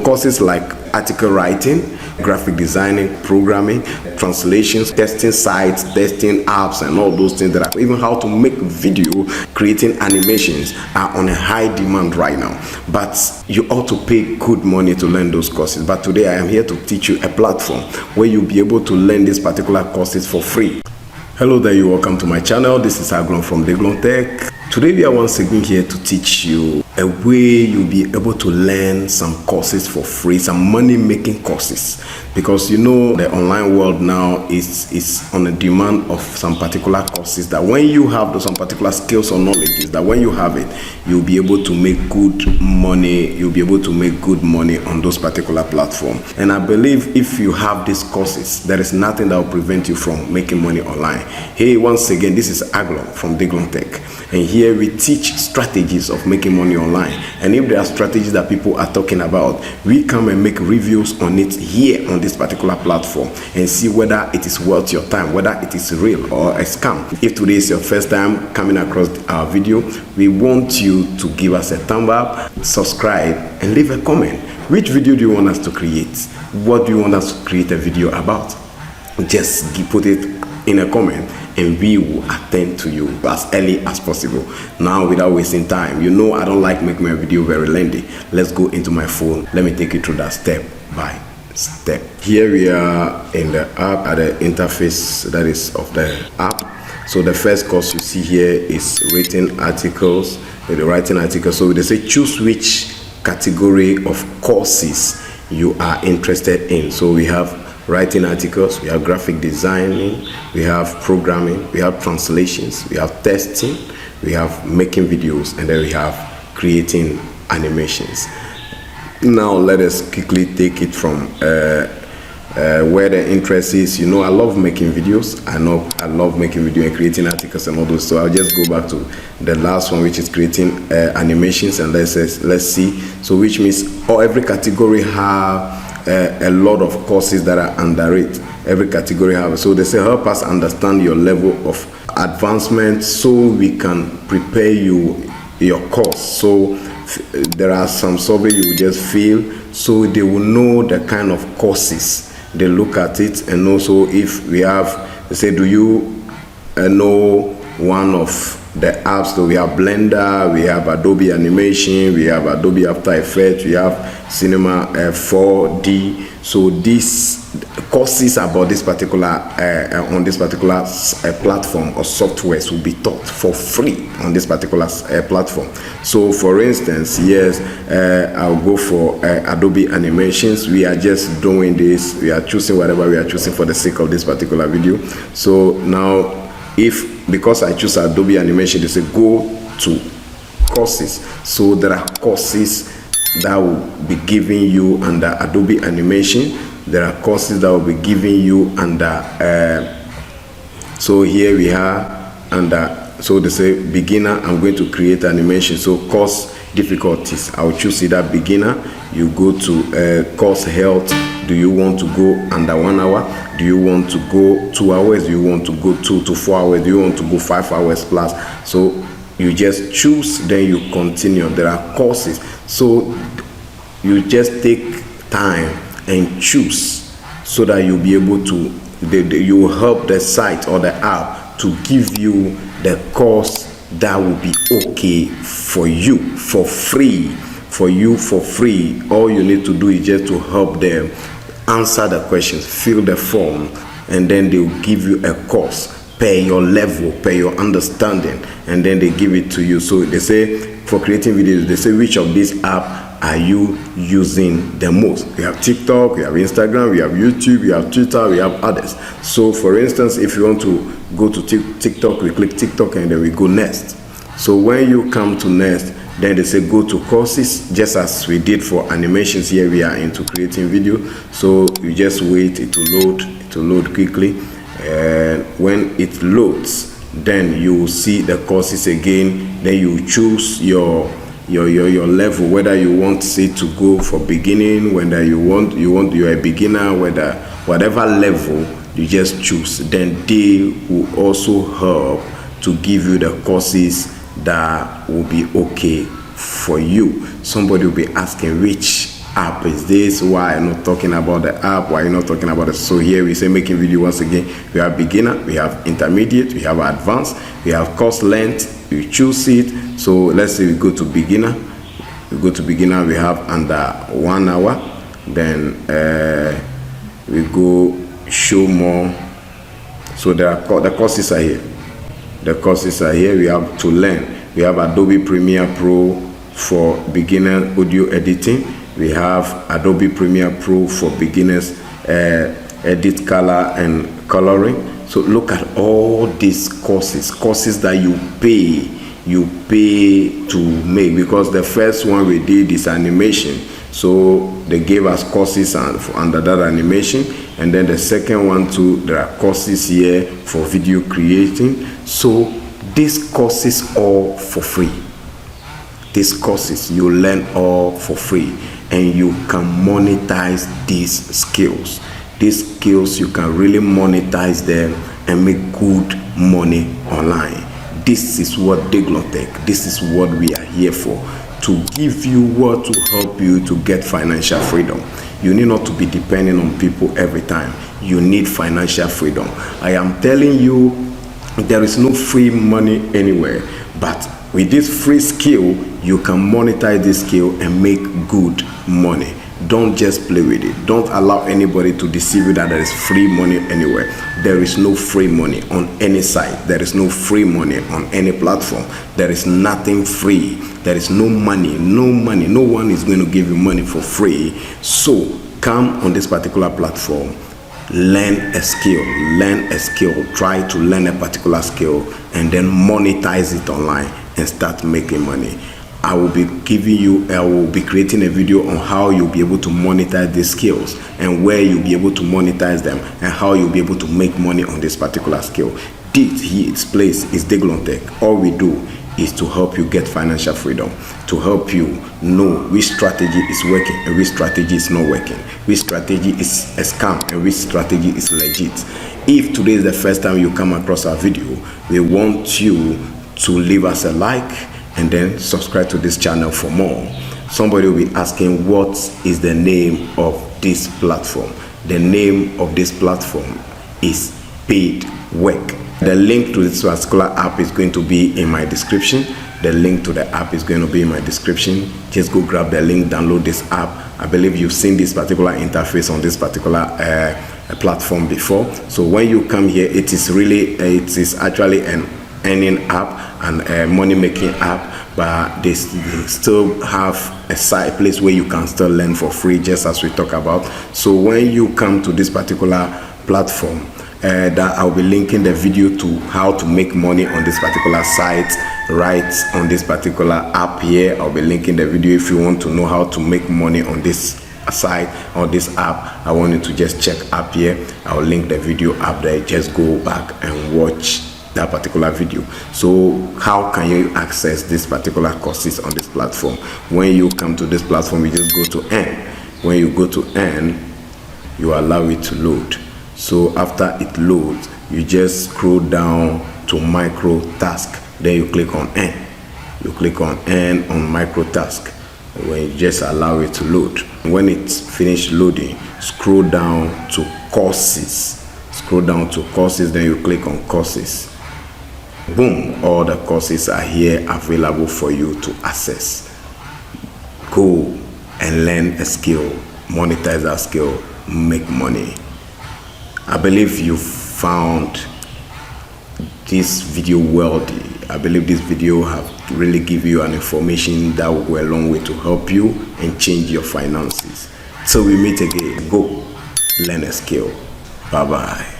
courses like article writing, graphic designing, programming, translations, testing sites, testing apps, and all those things that are even how to make video, creating animations are on a high demand right now. But you ought to pay good money to learn those courses. But today I am here to teach you a platform where you'll be able to learn these particular courses for free. Hello there, you welcome to my channel. This is Aglon from Deglon Tech. Today we are once again here to teach you a way you'll be able to learn some courses for free, some money-making courses. Because you know the online world now is on a demand of some particular courses that when you have some particular skills or knowledge, that when you have it, you'll be able to make good money. You'll be able to make good money on those particular platforms. And I believe if you have these courses, there is nothing that will prevent you from making money online. Hey, once again, this is Aglon from Deglon Tech. And here we teach strategies of making money online. And if there are strategies that people are talking about, we come and make reviews on it here on this particular platform and see whether it is worth your time, whether it is real or a scam. If today is your first time coming across our video, we want you to give us a thumb up, subscribe, and leave a comment. Which video do you want us to create? What do you want us to create a video about? Just put it in a comment and we will attend to you as early as possible. Now, without wasting time, you know I don't like making my video very lengthy. Let's go into my phone. Let me take you through that step by step. Here we are in the app at the interface that is of the app. So the first course you see here is written articles. The writing articles. So they say choose which category of courses you are interested in. So we have writing articles, we have graphic designing, we have programming, we have translations, we have testing, we have making videos, and then we have creating animations. Now let us quickly take it from where the interest is. You know, I love making videos. I love making video and creating articles and all those. So I'll just go back to the last one, which is creating animations, and let's see. So which means every category have a lot of courses that are under it. Every category have. So they say help us understand your level of advancement so we can prepare you your course. So there are some survey you will just fill so they will know the kind of courses. They look at it, and also if we have, they say, do you know one of the apps? So we have Blender, we have Adobe Animation, we have Adobe After Effects, we have Cinema 4D. So these courses about this particular on this particular platform or softwares will be taught for free on this particular platform. So for instance, yes, I'll go for Adobe Animations. We are just doing this. We are choosing whatever we are choosing for the sake of this particular video. So now, because I choose Adobe Animation, they say go to courses. So there are courses that will be giving you under Adobe Animation. There are courses that will be giving you under so here we are under, so they say beginner. I'm going to create animation. So course difficulties, I'll choose either beginner. You go to course health. Do you want to go under 1 hour? Do you want to go 2 hours? Do you want to go 2 to 4 hours? Do you want to go 5 hours plus? So you just choose, then you continue. There are courses. So you just take time and choose so that you'll be able to, you will help the site or the app to give you the course that will be okay for you for free. For you for free. All you need to do is just to help them answer the questions, fill the form, and then they will give you a course per your level, per your understanding, and then they give it to you. So they say for creating videos, they say which of these apps are you using the most? We have TikTok, we have Instagram, we have YouTube, we have Twitter, we have others. So for instance, if you want to go to TikTok, we click TikTok and then we go next. So when you come to next, then they say go to courses, just as we did for animations. Here we are into creating video. So you just wait, it will load quickly, and when it loads, then you will see the courses again. Then you choose your level, whether you want it to go for beginning, whether you're a beginner, whatever level you just choose. Then they will also help to give you the courses that will be okay for you. Somebody will be asking which app is this? Why I'm not talking about the app? Why you're not talking about it? So here we say making video. Once again, we have beginner, we have intermediate, we have advanced, we have course length. You choose it. So let's say we go to beginner. We go to beginner. We have under 1 hour. Then we go show more. So the courses are here. The courses are here. We have to learn. We have Adobe Premiere Pro for beginner audio editing. We have Adobe Premiere Pro for beginners, edit color and coloring. So look at all these courses that you pay to make, because the first one we did is animation. So they gave us courses under that animation, and then the second one too, there are courses here for video creating. So these courses all for free. These courses you learn all for free, and you can monetize these skills. These skills you can really monetize them and make good money online. This is what Deglon-Tech, this is what we are here for, to give you what to help you to get financial freedom. You need not to be depending on people every time. You need financial freedom. I am telling you, there is no free money anywhere, but with this free skill, you can monetize this skill and make good money. Don't just play with it. Don't allow anybody to deceive you that there is free money anywhere. There is no free money on any site. There is no free money on any platform. There is nothing free. There is no money. No one is going to give you money for free. So come on this particular platform, learn a skill, try to learn a particular skill, and then monetize it online and start making money. I will be creating a video on how you'll be able to monetize these skills, and where you'll be able to monetize them, and how you'll be able to make money on this particular skill. Its place is Deglon-Tech. All we do is to help you get financial freedom, to help you know which strategy is working and which strategy is not working, which strategy is a scam and which strategy is legit. If today is the first time you come across our video, we want you to leave us a like and then subscribe to this channel for more. Somebody will be asking, what is the name of this platform? The name of this platform is Paid Work. The link to this particular app is going to be in my description. The link to the app is going to be in my description. Just go grab the link, download this app. I believe you've seen this particular interface on this particular platform before. So when you come here, it is actually an earning app and a money making app, but they still have a side place where you can still learn for free, just as we talk about. So when you come to this particular platform, that I'll be linking the video to how to make money on this particular site, right on this particular app here. I'll be linking the video. If you want to know how to make money on this site or this app, I want you to just check up here. I'll link the video up there. Just go back and watch that particular video. So how can you access this particular courses on this platform? When you come to this platform, you just go to earn. When you go to earn, you allow it to load. So after it loads, you just scroll down to micro task, then you click on earn. You click on earn on micro task. When you just allow it to load, when it's finished loading, scroll down to courses. Scroll down to courses, then you click on courses. Boom, all the courses are here available for you to access. Go and learn a skill, monetize that skill, make money. I believe you found this video worthy. I believe this video have really give you an information that will go a long way to help you and change your finances. So we meet again. Go learn a skill. Bye bye.